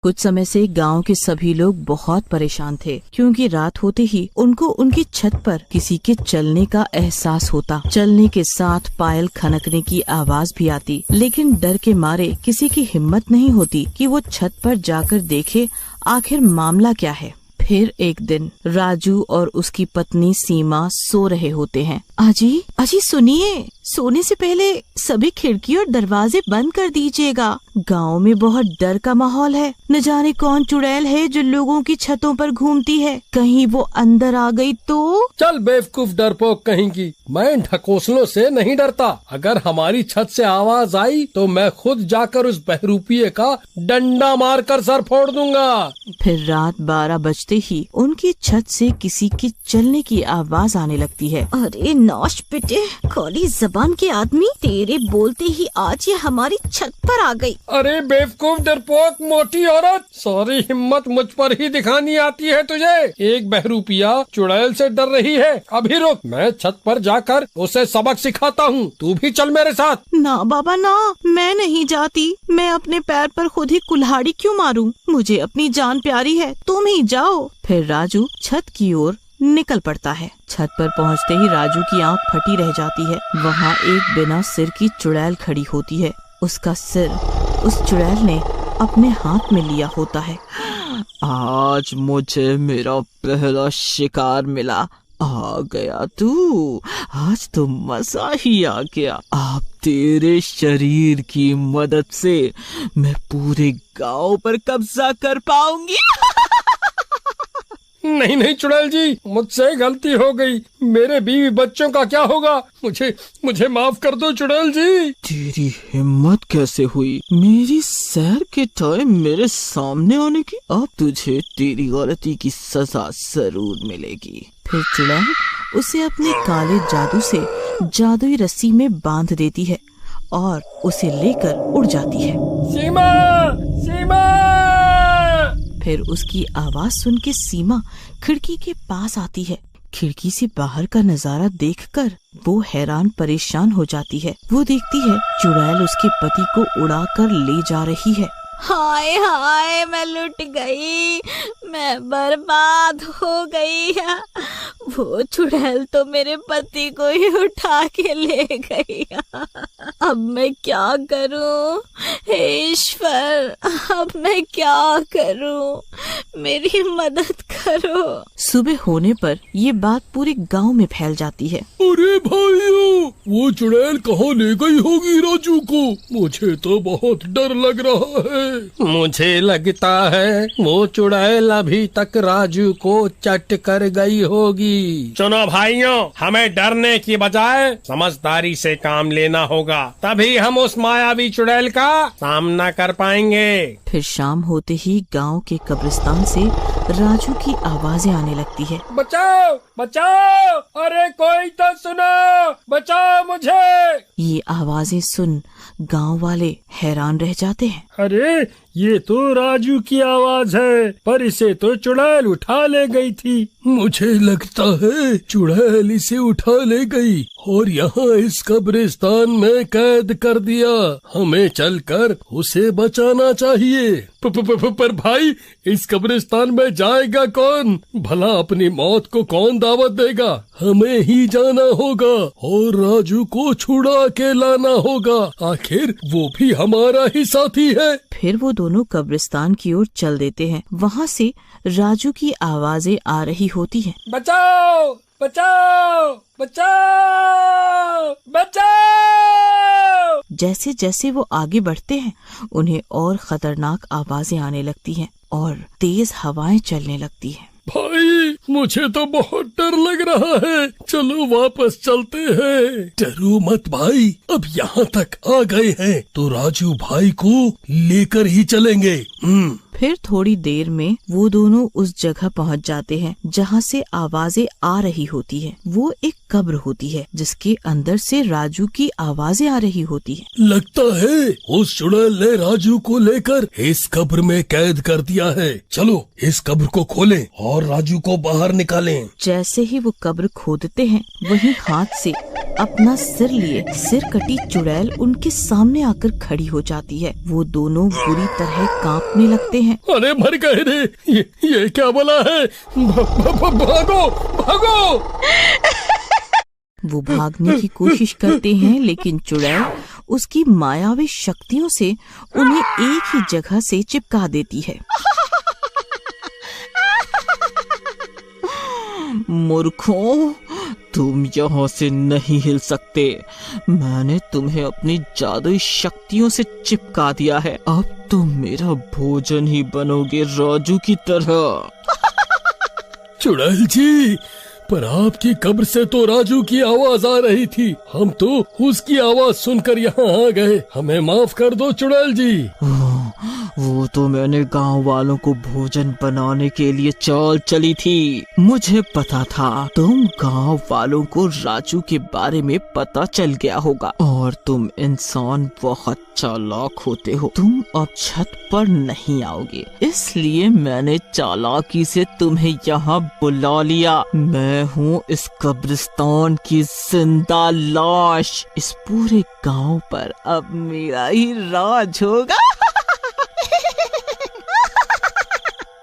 कुछ समय से गांव के सभी लोग बहुत परेशान थे, क्योंकि रात होते ही उनको उनकी छत पर किसी के चलने का एहसास होता। चलने के साथ पायल खनकने की आवाज भी आती, लेकिन डर के मारे किसी की हिम्मत नहीं होती कि वो छत पर जाकर देखे आखिर मामला क्या है। फिर एक दिन राजू और उसकी पत्नी सीमा सो रहे होते हैं। अजी सुनिए, सोने से पहले सभी खिड़की और दरवाजे बंद कर दीजिएगा। गांव में बहुत डर का माहौल है। न जाने कौन चुड़ैल है जो लोगों की छतों पर घूमती है। कहीं वो अंदर आ गई तो? चल बेवकूफ डरपोक कहीं की, मैं ढकोसलों से नहीं डरता। अगर हमारी छत से आवाज आई तो मैं खुद जाकर उस बहरूपिये का डंडा मारकर सर फोड़ दूंगा। फिर रात 12 बजते ही उनकी छत से किसी की चलने की आवाज आने लगती है। अरे नौश पिटे, काली जबान के आदमी, तेरे बोलते ही आज ये हमारी छत पर आ गई। अरे बेवकूफ डरपोक मोटी औरत, सारी हिम्मत मुझ पर ही दिखानी आती है तुझे। एक बहरूपिया चुड़ैल से डर रही है। अभी रुक, मैं छत पर जाकर उसे सबक सिखाता हूँ। तू भी चल मेरे साथ। ना बाबा ना, मैं नहीं जाती। मैं अपने पैर पर खुद ही कुल्हाड़ी क्यों मारूं? मुझे अपनी जान प्यारी है, तुम ही जाओ। फिर राजू छत की ओर निकल पड़ता है। छत पर पहुंचते ही राजू की आंख फटी रह जाती है। वहाँ एक बिना सिर की चुड़ैल खड़ी होती है। उसका सिर उस चुड़ैल ने अपने हाथ में लिया होता है। आज मुझे मेरा पहला शिकार मिला। आ गया तू, आज तो मजा ही आ गया। अब तेरे शरीर की मदद से मैं पूरे गांव पर कब्जा कर पाऊंगी। नहीं चुड़ैल जी, मुझसे गलती हो गई। मेरे बीवी बच्चों का क्या होगा? मुझे माफ कर दो चुड़ैल जी। तेरी हिम्मत कैसे हुई मेरी सैर के टाइम मेरे सामने आने की? अब तुझे तेरी गलती की सजा जरूर मिलेगी। फिर चुड़ैल उसे अपने काले जादू से जादुई रस्सी में बांध देती है और उसे लेकर उड़ जाती है। सीमा, सीमा! फिर उसकी आवाज सुन के सीमा खिड़की के पास आती है। खिड़की से बाहर का नजारा देखकर वो हैरान परेशान हो जाती है। वो देखती है चुड़ैल उसके पति को उड़ाकर ले जा रही है। हाय हाय, मैं लुट गई, मैं बर्बाद हो गई। वो चुड़ैल तो मेरे पति को ही उठा के ले गई। अब मैं क्या करूं? हे ईश्वर, अब मैं क्या करूं? मेरी मदद करो। सुबह होने पर ये बात पूरे गांव में फैल जाती है। अरे भाइयों, वो चुड़ैल कहाँ ले गई होगी राजू को? मुझे तो बहुत डर लग रहा है। मुझे लगता है वो चुड़ैल अभी तक राजू को चट कर गई होगी। सुनो भाइयों, हमें डरने की बजाय समझदारी से काम लेना होगा, तभी हम उस मायावी चुड़ैल का सामना कर पाएंगे। फिर शाम होते ही गांव के कब्रिस्तान से राजू की आवाजें आने लगती है। बचाओ बचाओ, अरे कोई तो सुनो, बचाओ मुझे। ये आवाजें सुन गांव वाले हैरान रह जाते हैं। अरे ये तो राजू की आवाज है, पर इसे तो चुड़ैल उठा ले गई थी। मुझे लगता है चुड़ैल इसे उठा ले गई और यहाँ इस कब्रिस्तान में कैद कर दिया। हमें चलकर उसे बचाना चाहिए। पर भाई, इस कब्रिस्तान में जाएगा कौन? भला अपनी मौत को कौन दावत देगा? हमें ही जाना होगा और राजू को छुड़ा के लाना होगा। आखिर वो भी हमारा ही साथी है। फिर वो दोनों कब्रिस्तान की ओर चल देते हैं। वहाँ से राजू की आवाजें आ रही होती हैं। बचाओ बचाओ बचाओ बचाओ! जैसे जैसे वो आगे बढ़ते हैं उन्हें और खतरनाक आवाजें आने लगती हैं और तेज हवाएं चलने लगती हैं। भाई, मुझे तो बहुत डर लग रहा है। चलो वापस चलते हैं। डरो मत भाई, अब यहाँ तक आ गए हैं तो राजू भाई को लेकर ही चलेंगे। फिर थोड़ी देर में वो दोनों उस जगह पहुंच जाते हैं जहाँ से आवाजें आ रही होती है। वो एक कब्र होती है जिसके अंदर से राजू की आवाजें आ रही होती है। लगता है उस चुड़ैल ने राजू को लेकर इस कब्र में कैद कर दिया है। चलो इस कब्र को खोलें और राजू को बाहर निकालें। जैसे ही वो कब्र खोदते हैं वहीं हाथ से अपना सिर लिए सिर कटी चुड़ैल उनके सामने आकर खड़ी हो जाती है। वो दोनों बुरी तरह कांपने लगते हैं। अरे मर गए रे, ये क्या बोला है? भागो भागो। वो भागने की कोशिश करते हैं, लेकिन चुड़ैल उसकी मायावी शक्तियों से उन्हें एक ही जगह से चिपका देती है। मूर्खों, तुम यहाँ से नहीं हिल सकते। मैंने तुम्हें अपनी जादुई शक्तियों से चिपका दिया है। अब तुम मेरा भोजन ही बनोगे राजू की तरह। चुड़ैल जी, पर आपकी कब्र से तो राजू की आवाज आ रही थी। हम तो उसकी आवाज सुनकर यहाँ आ गए। हमें माफ कर दो चुड़ैल जी। वो तो मैंने गांव वालों को भोजन बनाने के लिए चाल चली थी। मुझे पता था तुम गांव वालों को राजू के बारे में पता चल गया होगा, और तुम इंसान बहुत चालाक होते हो। तुम अब छत पर नहीं आओगे, इसलिए मैंने चालाकी से तुम्हें यहाँ बुला लिया। मैं हूँ इस कब्रिस्तान की जिंदा लाश। इस पूरे गांव पर अब मेरा ही राज होगा।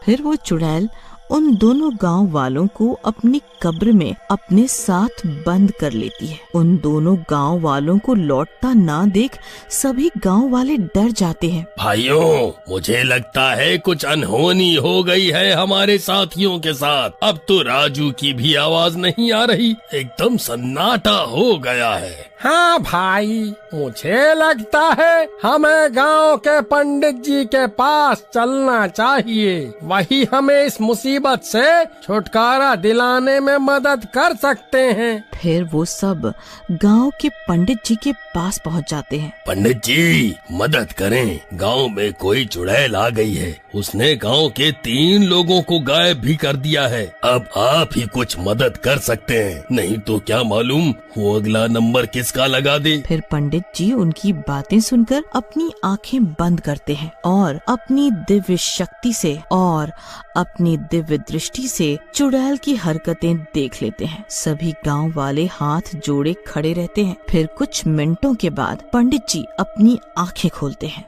फिर वो चुड़ैल उन दोनों गांव वालों को अपनी कब्र में अपने साथ बंद कर लेती है। उन दोनों गांव वालों को लौटता ना देख सभी गांव वाले डर जाते हैं। भाइयों, मुझे लगता है कुछ अनहोनी हो गई है हमारे साथियों के साथ। अब तो राजू की भी आवाज नहीं आ रही, एकदम सन्नाटा हो गया है। हाँ भाई, मुझे लगता है हमें गांव के पंडित जी के पास चलना चाहिए। वही हमें इस मुसीबत से छुटकारा दिलाने में मदद कर सकते हैं। फिर वो सब गांव के पंडित जी के पास पहुंच जाते हैं। पंडित जी, मदद करें। गांव में कोई चुड़ैल आ गई है। उसने गांव के 3 लोगों को गायब भी कर दिया है। अब आप ही कुछ मदद कर सकते हैं, नहीं तो क्या मालूम वो अगला नंबर किसका लगा दे। फिर पंडित जी उनकी बातें सुनकर अपनी आंखें बंद करते हैं और अपनी दिव्य शक्ति से और अपनी दिव्य दृष्टि से चुड़ैल की हरकतें देख लेते हैं। सभी गांव वाले हाथ जोड़े खड़े रहते हैं। फिर कुछ मिनटों के बाद पंडित जी अपनी आंखें खोलते हैं।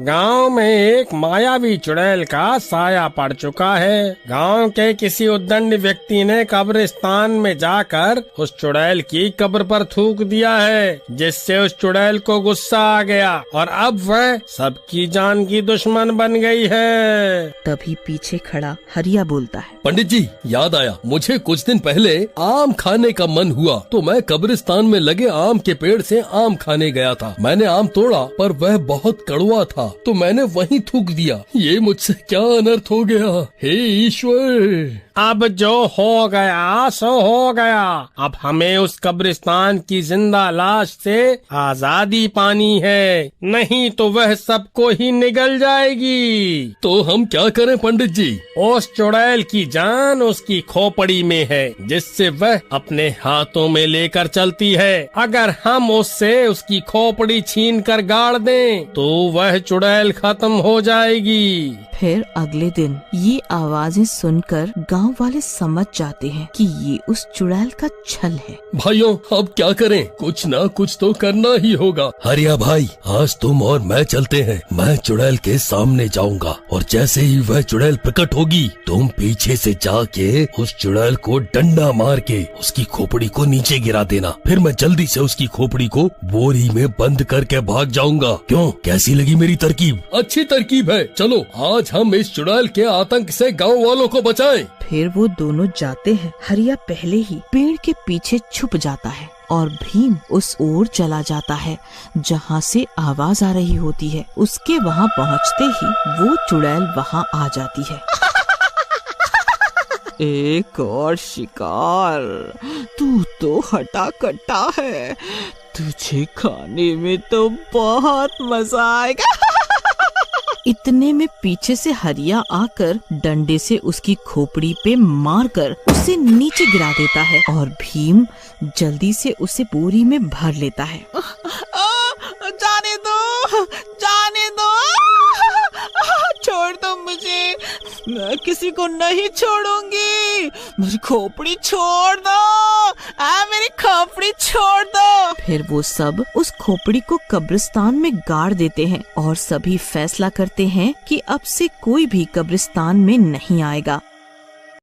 गांव में एक मायावी चुड़ैल का साया पड़ चुका है। गांव के किसी उद्दंड व्यक्ति ने कब्रिस्तान में जाकर उस चुड़ैल की कब्र पर थूक दिया है, जिससे उस चुड़ैल को गुस्सा आ गया और अब वह सबकी जान की दुश्मन बन गई है। तभी पीछे खड़ा हरिया बोलता है, पंडित जी, याद आया, मुझे कुछ दिन पहले आम खाने का मन हुआ तो मैं कब्रिस्तान में लगे आम के पेड़ से आम खाने गया था। मैंने आम तोड़ा पर वह बहुत कड़वा था तो मैंने वहीं थूक दिया। ये मुझसे क्या अनर्थ हो गया, हे ईश्वर। अब जो हो गया सो हो गया। अब हमें उस कब्रिस्तान की जिंदा लाश से आजादी पानी है, नहीं तो वह सबको ही निगल जाएगी। तो हम क्या करें पंडित जी? उस चुड़ैल की जान उसकी खोपड़ी में है, जिससे वह अपने हाथों में लेकर चलती है। अगर हम उससे उसकी खोपड़ी छीन कर गाड़ दें तो वह चुड़ैल खत्म हो जाएगी। फिर अगले दिन ये आवाजें सुनकर गांव वाले समझ जाते हैं कि ये उस चुड़ैल का छल है। भाइयों, अब क्या करें? कुछ ना कुछ तो करना ही होगा। हरिया भाई, आज तुम और मैं चलते हैं। मैं चुड़ैल के सामने जाऊंगा और जैसे ही वह चुड़ैल प्रकट होगी तुम पीछे से जाके उस चुड़ैल को डंडा मार के उसकी खोपड़ी को नीचे गिरा देना। फिर मैं जल्दी से उसकी खोपड़ी को बोरी में बंद करके भाग जाऊंगा। क्यों, कैसी लगी मेरी तरकीब? अच्छी तरकीब है। चलो आज हम इस चुड़ैल के आतंक से गाँव वालों को बचाएं। फिर वो दोनों जाते हैं। हरिया पहले ही पेड़ के पीछे छुप जाता है और भीम उस ओर चला जाता है जहाँ से आवाज आ रही होती है। उसके वहाँ पहुँचते ही वो चुड़ैल वहाँ आ जाती है। एक और शिकार। तू तो हटा कट्टा है, तुझे खाने में तो बहुत मजा आएगा। इतने में पीछे से हरिया आकर डंडे से उसकी खोपड़ी पे मारकर उसे नीचे गिरा देता है और भीम जल्दी से उसे बोरी में भर लेता है। जाने दो, जाने दो, छोड़ दो मुझे, मैं किसी को नहीं छोड़ूंगी, मेरी खोपड़ी छोड़ दो, मेरी खोपड़ी छोड़ दो। फिर वो सब उस खोपड़ी को कब्रिस्तान में गाड़ देते हैं और सभी फैसला करते हैं कि अब से कोई भी कब्रिस्तान में नहीं आएगा।